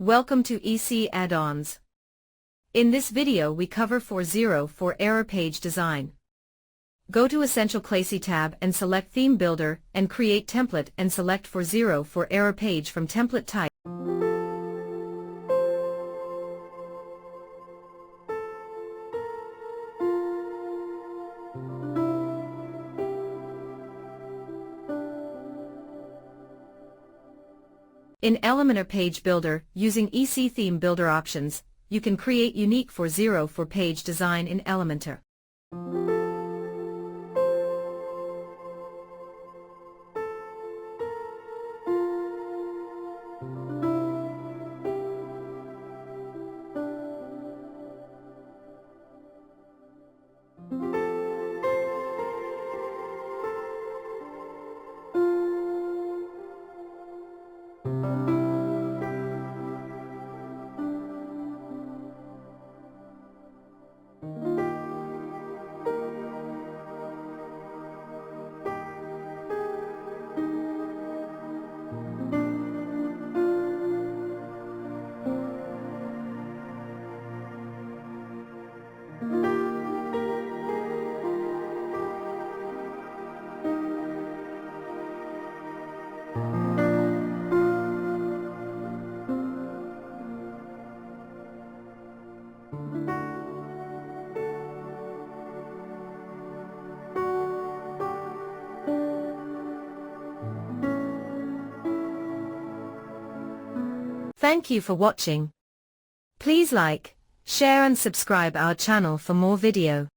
Welcome to EC Add-ons. In this video we cover 404 Error Page Design. Go to Essential Classy tab and select Theme Builder and Create Template and select 404 Error Page from Template Type. In Elementor Page Builder, using EC Theme Builder options, you can create unique 404 page design in Elementor. Thank you for watching. Please like, share and subscribe our channel for more video.